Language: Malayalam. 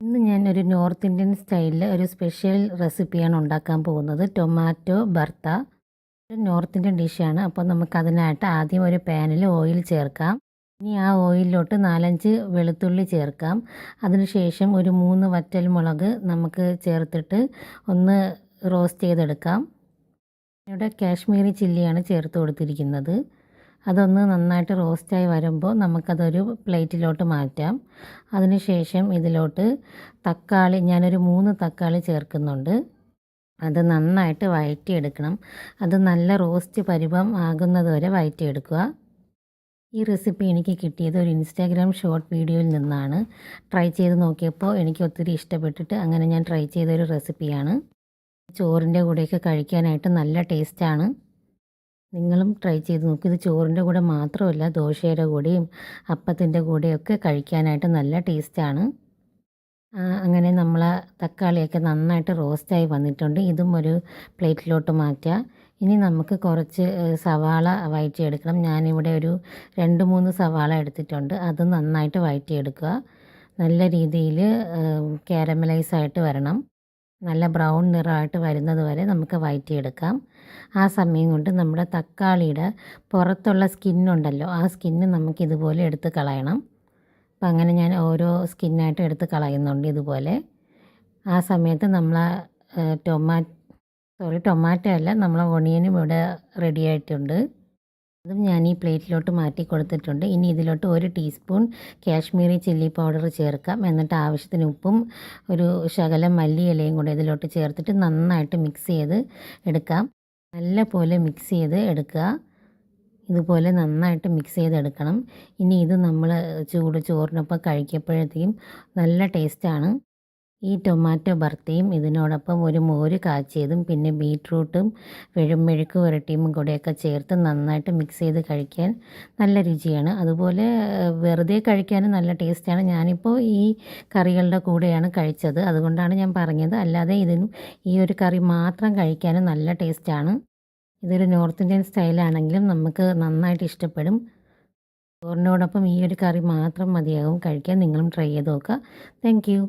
ഇന്ന് ഞാനൊരു നോർത്ത് ഇന്ത്യൻ സ്റ്റൈലിൽ ഒരു സ്പെഷ്യൽ റെസിപ്പിയാണ് ഉണ്ടാക്കാൻ പോകുന്നത്. ടൊമാറ്റോ ബർത്ത ഒരു നോർത്ത് ഇന്ത്യൻ ഡിഷാണ്. അപ്പോൾ നമുക്കതിനായിട്ട് ആദ്യം ഒരു പാനിൽ ഓയിൽ ചേർക്കാം. ഇനി ആ ഓയിലിലോട്ട് 4-5 വെളുത്തുള്ളി ചേർക്കാം. അതിനുശേഷം ഒരു 3 വറ്റൽമുളക് നമുക്ക് ചേർത്തിട്ട് ഒന്ന് റോസ്റ്റ് ചെയ്തെടുക്കാം. ഇവിടെ കാശ്മീരി ചില്ലിയാണ് ചേർത്ത് കൊടുത്തിരിക്കുന്നത്. അതൊന്ന് നന്നായിട്ട് റോസ്റ്റായി വരുമ്പോൾ നമുക്കതൊരു പ്ലേറ്റിലോട്ട് മാറ്റാം. അതിനുശേഷം ഇതിലോട്ട് തക്കാളി ഞാനൊരു 3 തക്കാളി ചേർക്കുന്നുണ്ട്. അത് നന്നായിട്ട് വഴറ്റിയെടുക്കണം. അത് നല്ല റോസ്റ്റ് പരുവം ആകുന്നത് വരെ വഴറ്റിയെടുക്കുക. ഈ റെസിപ്പി എനിക്ക് കിട്ടിയത് ഒരു ഇൻസ്റ്റാഗ്രാം ഷോർട്ട് വീഡിയോയിൽ നിന്നാണ്. ട്രൈ ചെയ്ത് നോക്കിയപ്പോൾ എനിക്ക് ഒത്തിരി ഇഷ്ടപ്പെട്ടിട്ട് അങ്ങനെ ഞാൻ ട്രൈ ചെയ്തൊരു റെസിപ്പിയാണ്. ചോറിൻ്റെ കൂടെയൊക്കെ കഴിക്കാനായിട്ട് നല്ല ടേസ്റ്റാണ്. നിങ്ങളും ട്രൈ ചെയ്ത് നോക്കൂ. ഇത് ചോറിൻ്റെ കൂടെ മാത്രമല്ല, ദോശയുടെ കൂടെയും അപ്പത്തിൻ്റെ കൂടെയൊക്കെ കഴിക്കാനായിട്ട് നല്ല ടേസ്റ്റാണ്. അങ്ങനെ നമ്മൾ തക്കാളിയൊക്കെ നന്നായിട്ട് റോസ്റ്റായി വന്നിട്ടുണ്ട്. ഇതും ഒരു പ്ലേറ്റിലോട്ട് മാറ്റുക. ഇനി നമുക്ക് കുറച്ച് സവാള വഴറ്റിയെടുക്കണം. ഞാനിവിടെ ഒരു 2-3 സവാള എടുത്തിട്ടുണ്ട്. അത് നന്നായിട്ട് വഴറ്റിയെടുക്കുക. നല്ല രീതിയിൽ കാരമലൈസായിട്ട് വരണം. നല്ല ബ്രൗൺ നിറമായിട്ട് വരുന്നത് വരെ നമുക്ക് വഴറ്റിയെടുക്കാം. ആ സമയം കൊണ്ട് നമ്മുടെ തക്കാളിയുടെ പുറത്തുള്ള സ്കിന്നുണ്ടല്ലോ, ആ സ്കിന്ന് നമുക്കിതുപോലെ എടുത്ത് കളയണം. അപ്പം അങ്ങനെ ഞാൻ ഓരോ സ്കിന്നായിട്ട് എടുത്ത് കളയുന്നുണ്ട് ഇതുപോലെ. ആ സമയത്ത് നമ്മൾ ടൊമാറ്റോ അല്ല, നമ്മൾ ഒണിയനും ഇവിടെ റെഡി ആയിട്ടുണ്ട്. അതും ഞാൻ ഈ പ്ലേറ്റിലോട്ട് മാറ്റി കൊടുത്തിട്ടുണ്ട്. ഇനി ഇതിലോട്ട് 1 ടീസ്പൂൺ കാശ്മീരി ചില്ലി പൗഡർ ചേർക്കാം. എന്നിട്ട് ആവശ്യത്തിന് ഉപ്പും ഒരു ശകലം മല്ലിയിലയും കൂടെ ഇതിലോട്ട് ചേർത്തിട്ട് നന്നായിട്ട് മിക്സ് ചെയ്ത് എടുക്കാം. നല്ല പോലെ മിക്സ് ചെയ്ത് എടുക്കുക. ഇതുപോലെ നന്നായിട്ട് മിക്സ് ചെയ്തെടുക്കണം. ഇനി ഇത് നമ്മൾ ചൂട് ചോറിനൊപ്പം കഴിക്കുമ്പോഴത്തേക്കും നല്ല ടേസ്റ്റാണ്. ഈ ടൊമാറ്റോ ബർത്തയും ഇതിനോടൊപ്പം ഒരു മോര് കാച്ചിയതും പിന്നെ ബീട്രൂട്ടും മെഴുക്ക് പുരട്ടിയും കൂടെയൊക്കെ ചേർത്ത് നന്നായിട്ട് മിക്സ് ചെയ്ത് കഴിക്കാൻ നല്ല രുചിയാണ്. അതുപോലെ വെറുതെ കഴിക്കാനും നല്ല ടേസ്റ്റാണ്. ഞാനിപ്പോൾ ഈ കറികളുടെ കൂടെയാണ് കഴിച്ചത്, അതുകൊണ്ടാണ് ഞാൻ പറഞ്ഞത്. അല്ലാതെ ഇതിനും ഈ ഒരു കറി മാത്രം കഴിക്കാനും നല്ല ടേസ്റ്റാണ്. ഇതൊരു നോർത്ത് ഇന്ത്യൻ സ്റ്റൈലാണെങ്കിലും നമുക്ക് നന്നായിട്ട് ഇഷ്ടപ്പെടും. ചോറിനോടൊപ്പം ഈ ഒരു കറി മാത്രം മതിയാകും കഴിക്കാൻ. നിങ്ങളും ട്രൈ ചെയ്ത് നോക്കുക. Thank you.